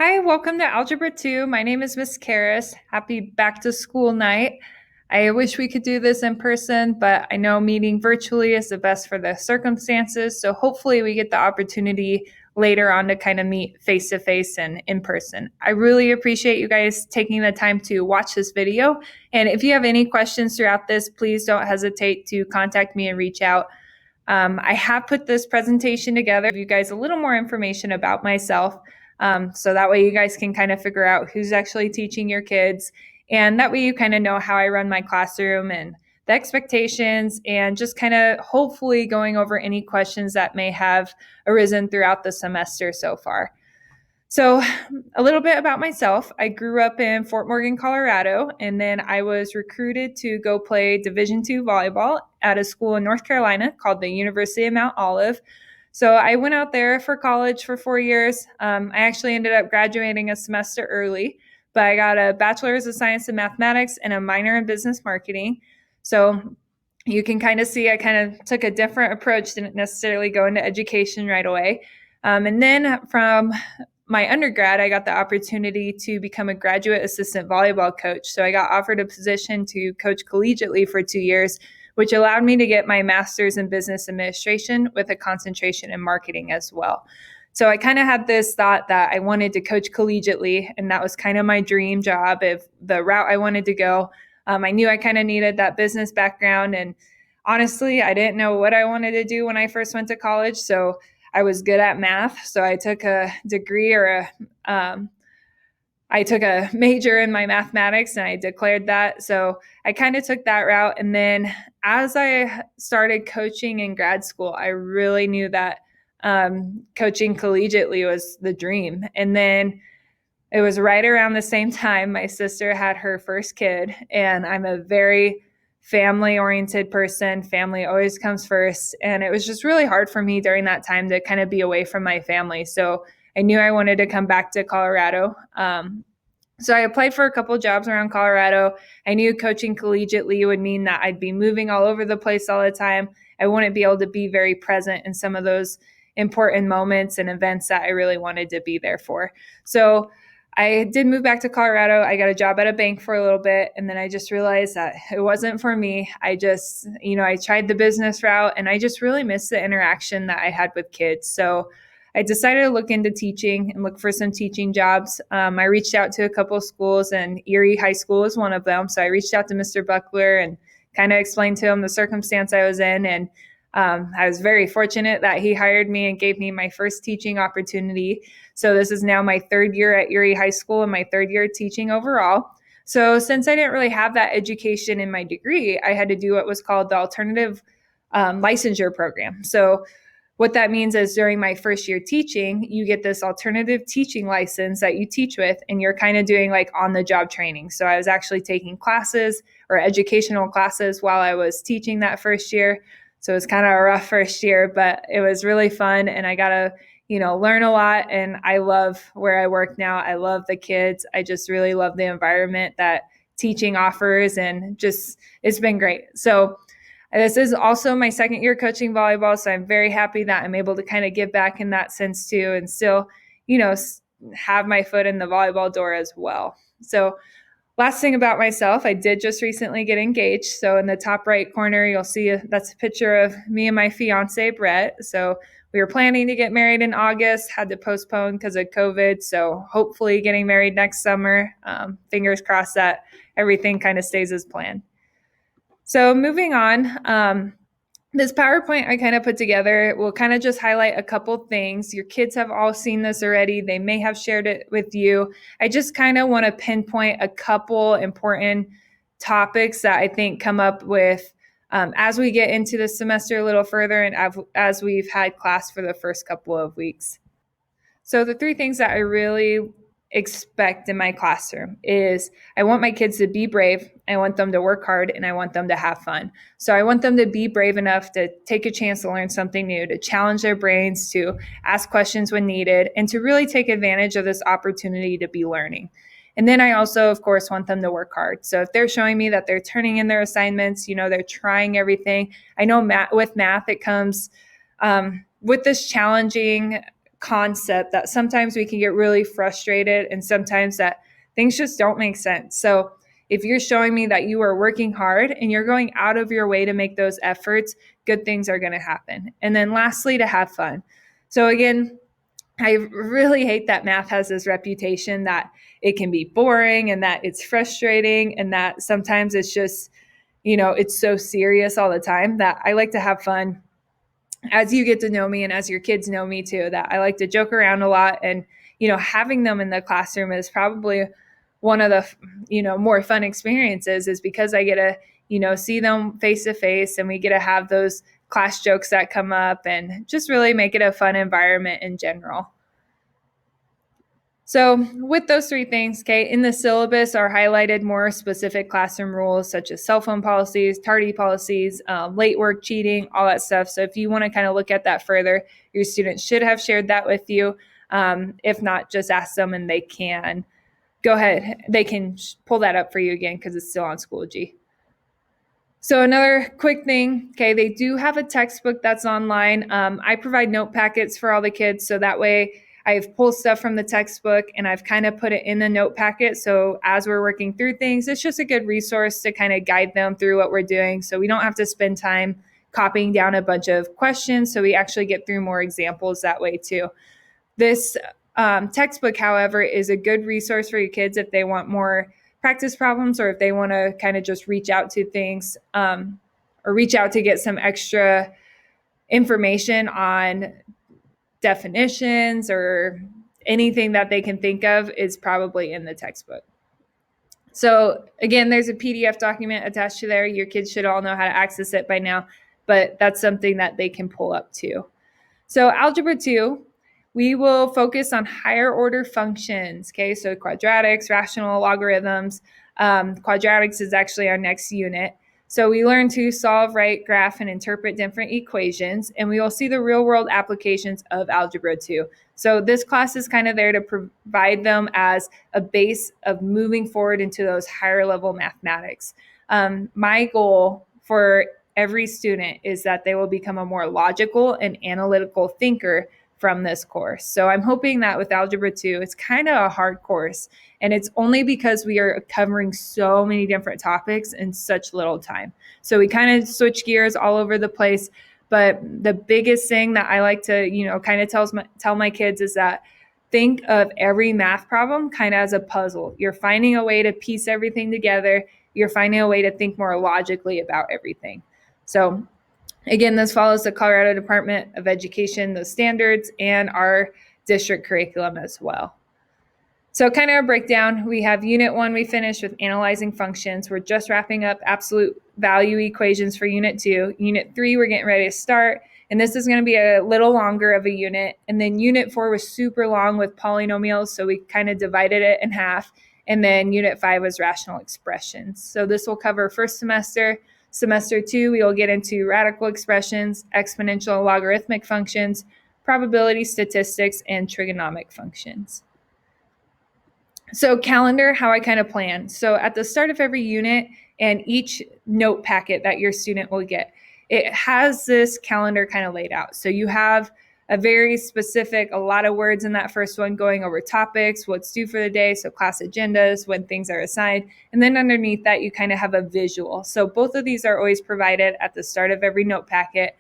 Hi, welcome to Algebra 2. My name is Miss Karas. Happy back to school night. I wish we could do this in person, but I know meeting virtually is the best for the circumstances. So hopefully we get the opportunity later on to kind of meet face to face and in person. I really appreciate you guys taking the time to watch this video. And if you have any questions throughout this, please don't hesitate to contact me and reach out. I have put this presentation together to give you guys a little more information about myself. So that way you guys can kind of figure out who's actually teaching your kids. And that way you kind of know how I run my classroom and the expectations, and just kind of hopefully going over any questions that may have arisen throughout the semester so far. So, a little bit about myself. I grew up in Fort Morgan, Colorado, and then I was recruited to go play Division II volleyball at a school in North Carolina called the University of Mount Olive. So I went out there for college for 4 years. I actually ended up graduating a semester early, but I got a bachelor's of science in mathematics and a minor in business marketing. So you can kind of see I kind of took a different approach, didn't necessarily go into education right away. And then from my undergrad, I got the opportunity to become a graduate assistant volleyball coach. So I got offered a position to coach collegiately for 2 years, which allowed me to get my master's in business administration with a concentration in marketing as well. So I kind of had this thought that I wanted to coach collegiately, and that was kind of my dream job, of the route I wanted to go. I knew I kind of needed that business background, and honestly, I didn't know what I wanted to do when I first went to college. So I was good at math, so I took a degree I took a major in my mathematics, and I declared that. So I kind of took that route. And then as I started coaching in grad school, I really knew that coaching collegiately was the dream. And then it was right around the same time my sister had her first kid, and I'm a very family oriented person. Family always comes first. And it was just really hard for me during that time to kind of be away from my family. So I knew I wanted to come back to Colorado. So I applied for a couple jobs around Colorado. I knew coaching collegiately would mean that I'd be moving all over the place all the time. I wouldn't be able to be very present in some of those important moments and events that I really wanted to be there for. So I did move back to Colorado. I got a job at a bank for a little bit, and then I just realized that it wasn't for me. I tried the business route, and I just really missed the interaction that I had with kids. So I decided to look into teaching and look for some teaching jobs. I reached out to a couple of schools, and Erie High School was one of them. So I reached out to Mr. Buckler and kind of explained to him the circumstance I was in. And I was very fortunate that he hired me and gave me my first teaching opportunity. So this is now my third year at Erie High School and my third year teaching overall. So since I didn't really have that education in my degree, I had to do what was called the alternative licensure program. So what that means is during my first year teaching, you get this alternative teaching license that you teach with, and you're kind of doing like on the job training. So I was actually taking classes or educational classes while I was teaching that first year. So it was kind of a rough first year, but it was really fun, and I got to, learn a lot. And I love where I work now. I love the kids. I just really love the environment that teaching offers, and just, it's been great. So this is also my second year coaching volleyball, so I'm very happy that I'm able to kind of give back in that sense too, and still, have my foot in the volleyball door as well. So last thing about myself, I did just recently get engaged. So in the top right corner, you'll see that's a picture of me and my fiance, Brett. So we were planning to get married in August, had to postpone because of COVID. So hopefully getting married next summer. Fingers crossed that everything kind of stays as planned. So moving on, this PowerPoint I kind of put together will kind of just highlight a couple things. Your kids have all seen this already. They may have shared it with you. I just kind of want to pinpoint a couple important topics that I think come up with as we get into the semester a little further, and as we've had class for the first couple of weeks. So the three things that I really expect in my classroom is I want my kids to be brave, I want them to work hard, and I want them to have fun. So I want them to be brave enough to take a chance to learn something new, to challenge their brains, to ask questions when needed, and to really take advantage of this opportunity to be learning. And then I also, of course, want them to work hard. So if they're showing me that they're turning in their assignments, they're trying everything. I know with math, it comes with this challenging concept that sometimes we can get really frustrated and sometimes that things just don't make sense. So if you're showing me that you are working hard and you're going out of your way to make those efforts, good things are going to happen. And then lastly, to have fun. So again, I really hate that math has this reputation that it can be boring and that it's frustrating and that sometimes it's just, it's so serious all the time, that I like to have fun as you get to know me and as your kids know me too, that I like to joke around a lot. And, having them in the classroom is probably one of the, more fun experiences, is because I get to, see them face to face and we get to have those class jokes that come up and just really make it a fun environment in general. So with those three things, okay, in the syllabus are highlighted more specific classroom rules such as cell phone policies, tardy policies, late work, cheating, all that stuff. So if you want to kind of look at that further, your students should have shared that with you. If not, just ask them and they can go ahead. They can pull that up for you again because it's still on Schoology. So another quick thing, okay, they do have a textbook that's online. I provide note packets for all the kids, so that way I've pulled stuff from the textbook and I've kind of put it in the note packet. So as we're working through things, it's just a good resource to kind of guide them through what we're doing. So we don't have to spend time copying down a bunch of questions. So we actually get through more examples that way too. This textbook, however, is a good resource for your kids if they want more practice problems or if they want to kind of just reach out to things or reach out to get some extra information on definitions or anything that they can think of is probably in the textbook. So again, there's a PDF document attached to there. Your kids should all know how to access it by now, but that's something that they can pull up too. So Algebra 2, we will focus on higher order functions, okay? So quadratics, rational logarithms. Quadratics is actually our next unit. So we learn to solve, write, graph, and interpret different equations, and we will see the real-world applications of Algebra 2. So this class is kind of there to provide them as a base of moving forward into those higher-level mathematics. My goal for every student is that they will become a more logical and analytical thinker from this course. So I'm hoping that with Algebra 2, it's kind of a hard course, and it's only because we are covering so many different topics in such little time. So we kind of switch gears all over the place, but the biggest thing that I like to, kind of tell my kids is that think of every math problem kind of as a puzzle. You're finding a way to piece everything together. You're finding a way to think more logically about everything. So again, this follows the Colorado Department of Education, those standards, and our district curriculum as well. So kind of a breakdown, we have Unit 1 we finished with analyzing functions. We're just wrapping up absolute value equations for Unit 2. Unit 3, we're getting ready to start, and this is going to be a little longer of a unit. And then Unit 4 was super long with polynomials, so we kind of divided it in half. And then Unit 5 was rational expressions. So this will cover first semester. Semester 2, we will get into radical expressions, exponential and logarithmic functions, probability statistics, and trigonomic functions. So calendar, how I kind of plan. So at the start of every unit and each note packet that your student will get, it has this calendar kind of laid out. So you have a very specific, a lot of words in that first one going over topics, what's due for the day, so class agendas, when things are assigned. And then underneath that, you kind of have a visual. So both of these are always provided at the start of every note packet.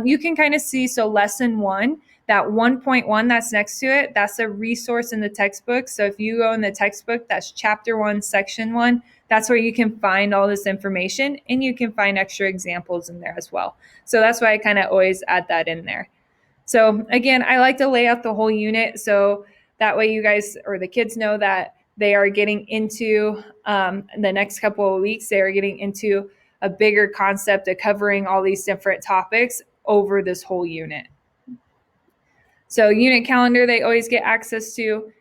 You can kind of see, so lesson 1, that 1.1 that's next to it, that's a resource in the textbook. So if you go in the textbook, that's chapter 1, section 1, that's where you can find all this information and you can find extra examples in there as well. So that's why I kind of always add that in there. So again, I like to lay out the whole unit so that way you guys or the kids know that they are getting into the next couple of weeks, they are getting into a bigger concept of covering all these different topics over this whole unit. So unit calendar, they always get access to.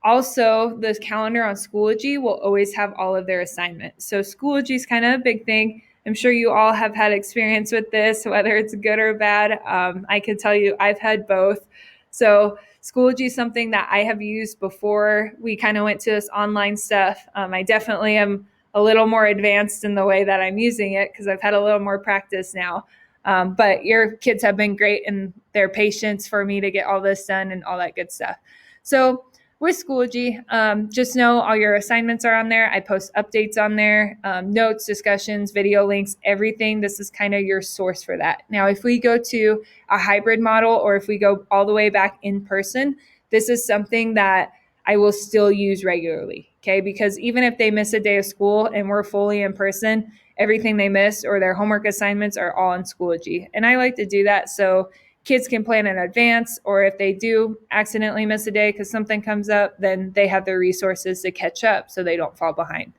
Also, the calendar on Schoology will always have all of their assignments. So Schoology is kind of a big thing. I'm sure you all have had experience with this, whether it's good or bad. I can tell you I've had both. So Schoology is something that I have used before we kind of went to this online stuff. I definitely am a little more advanced in the way that I'm using it because I've had a little more practice now. But your kids have been great in their patience for me to get all this done and all that good stuff. So with Schoology, just know all your assignments are on there. I post updates on there, notes, discussions, video links, everything. This is kind of your source for that. Now, if we go to a hybrid model, or if we go all the way back in person, this is something that I will still use regularly, okay? Because even if they miss a day of school and we're fully in person, everything they missed or their homework assignments are all in Schoology. And I like to do that so kids can plan in advance, or if they do accidentally miss a day because something comes up, then they have the resources to catch up so they don't fall behind.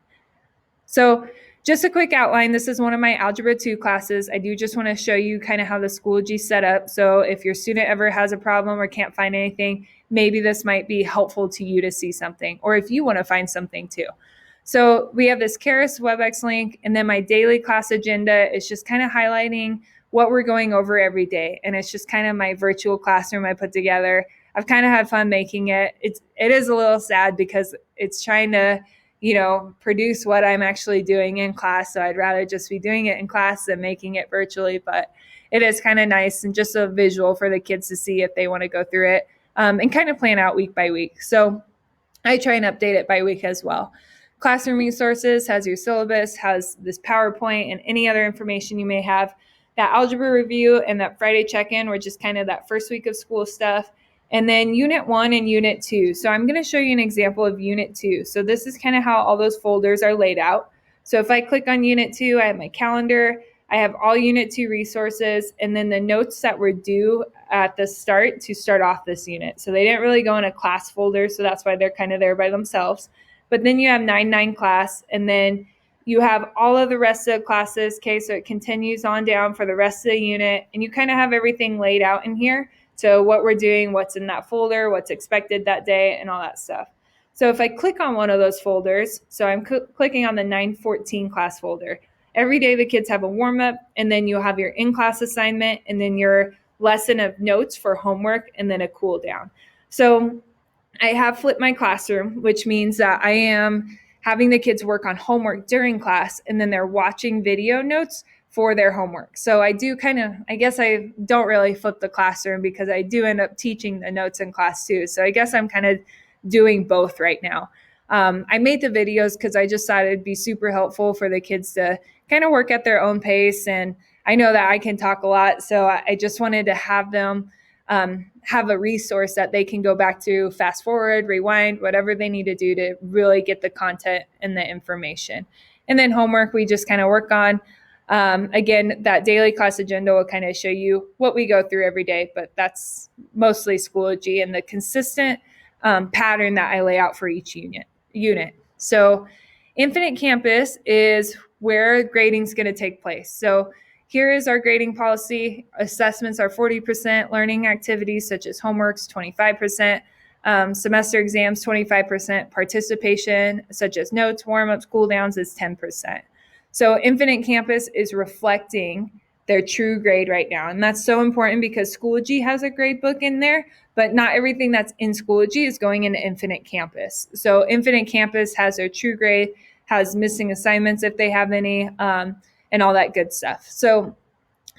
So just a quick outline. This is one of my Algebra 2 classes. I do just want to show you kind of how the Schoology is set up. So if your student ever has a problem or can't find anything, maybe this might be helpful to you to see something, or if you want to find something too. So we have this Karas WebEx link, and then my daily class agenda is just kind of highlighting what we're going over every day. And it's just kind of my virtual classroom I put together. I've kind of had fun making it. It is a little sad because it's trying to, produce what I'm actually doing in class. So I'd rather just be doing it in class than making it virtually, but it is kind of nice and just a visual for the kids to see if they want to go through it, and kind of plan out week by week. So I try and update it by week as well. Classroom resources has your syllabus, has this PowerPoint and any other information you may have. That algebra review and that Friday check-in, which is kind of that first week of school stuff. And then Unit 1 and Unit 2. So I'm going to show you an example of Unit 2. So this is kind of how all those folders are laid out. So if I click on Unit 2, I have my calendar, I have all Unit 2 resources, and then the notes that were due at the start to start off this unit. So they didn't really go in a class folder, so that's why they're kind of there by themselves. But then you have 9-9 class, and then you have all of the rest of the classes, okay? So it continues on down for the rest of the unit, and you kind of have everything laid out in here. So what we're doing, what's in that folder, what's expected that day, and all that stuff. So if I click on one of those folders, so I'm clicking on the 914 class folder. Every day the kids have a warm-up, and then you'll have your in-class assignment, and then your lesson of notes for homework, and then a cool down. So I have flipped my classroom, which means that I am having the kids work on homework during class, and then they're watching video notes for their homework. So I do I guess I don't really flip the classroom because I do end up teaching the notes in class too. So I guess I'm kind of doing both right now. I made the videos because I just thought it'd be super helpful for the kids to kind of work at their own pace. And I know that I can talk a lot, so I just wanted to have them have a resource that they can go back to, fast forward, rewind, whatever they need to do to really get the content and the information. And then homework, we just kind of work on. Again, that daily class agenda will kind of show you what we go through every day, but that's mostly Schoology and the consistent pattern that I lay out for each unit. So Infinite Campus is where grading is going to take place. So here is our grading policy. Assessments are 40%, learning activities such as homeworks 25%, semester exams 25%, participation such as notes, warm-ups, cool downs is 10%. So Infinite Campus is reflecting their true grade right now. And that's so important because Schoology has a grade book in there, but not everything that's in Schoology is going into Infinite Campus. So Infinite Campus has their true grade, has missing assignments if they have any, and all that good stuff. So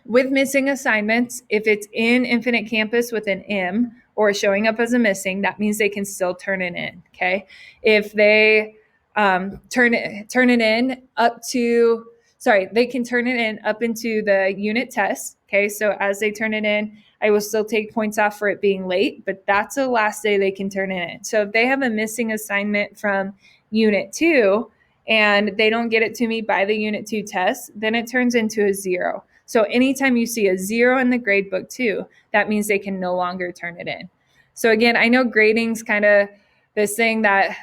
with missing assignments, if it's in Infinite Campus with an M or showing up as a missing, that means they can still turn it in, okay? If they turn it in up to, they can turn it in up into the unit test, okay? So as they turn it in, I will still take points off for it being late, but that's the last day they can turn it in. So if they have a missing assignment from Unit 2 and they don't get it to me by the Unit 2 test, then it turns into a 0. So anytime you see a 0 in the grade book too, that means they can no longer turn it in. So again, I know grading's kind of this thing that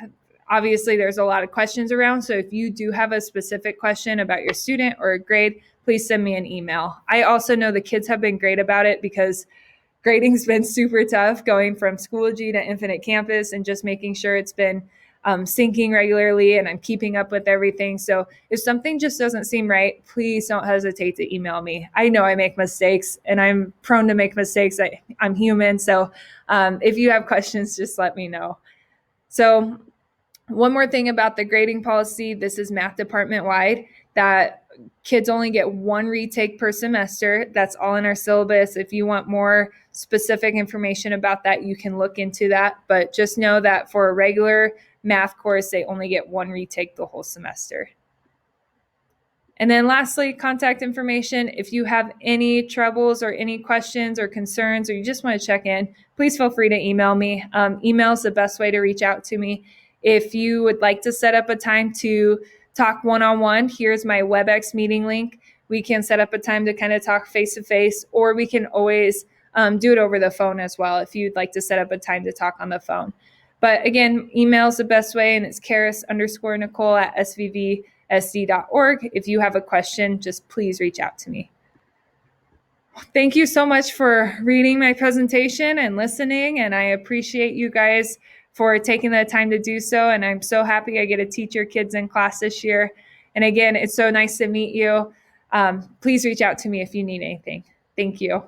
obviously there's a lot of questions around. So if you do have a specific question about your student or a grade, please send me an email. I also know the kids have been great about it because grading's been super tough going from Schoology to Infinite Campus and just making sure it's been syncing regularly and I'm keeping up with everything. So if something just doesn't seem right, please don't hesitate to email me. I know I make mistakes and I'm prone to make mistakes. I'm human. So if you have questions, just let me know. So one more thing about the grading policy, this is math department wide, that kids only get one retake per semester. That's all in our syllabus. If you want more specific information about that, you can look into that. But just know that for a regular math course, they only get one retake the whole semester. And then lastly, contact information. If you have any troubles or any questions or concerns, or you just want to check in, please feel free to email me. Email is the best way to reach out to me. If you would like to set up a time to talk one-on-one, here's my WebEx meeting link. We can set up a time to kind of talk face-to-face, or we can always do it over the phone as well if you'd like to set up a time to talk on the phone. But again, email is the best way, and it's Karas_Nicole@svvsd.org. If you have a question, just please reach out to me. Thank you so much for reading my presentation and listening, and I appreciate you guys for taking the time to do so, and I'm so happy I get to teach your kids in class this year. And again, it's so nice to meet you. Please reach out to me if you need anything. Thank you.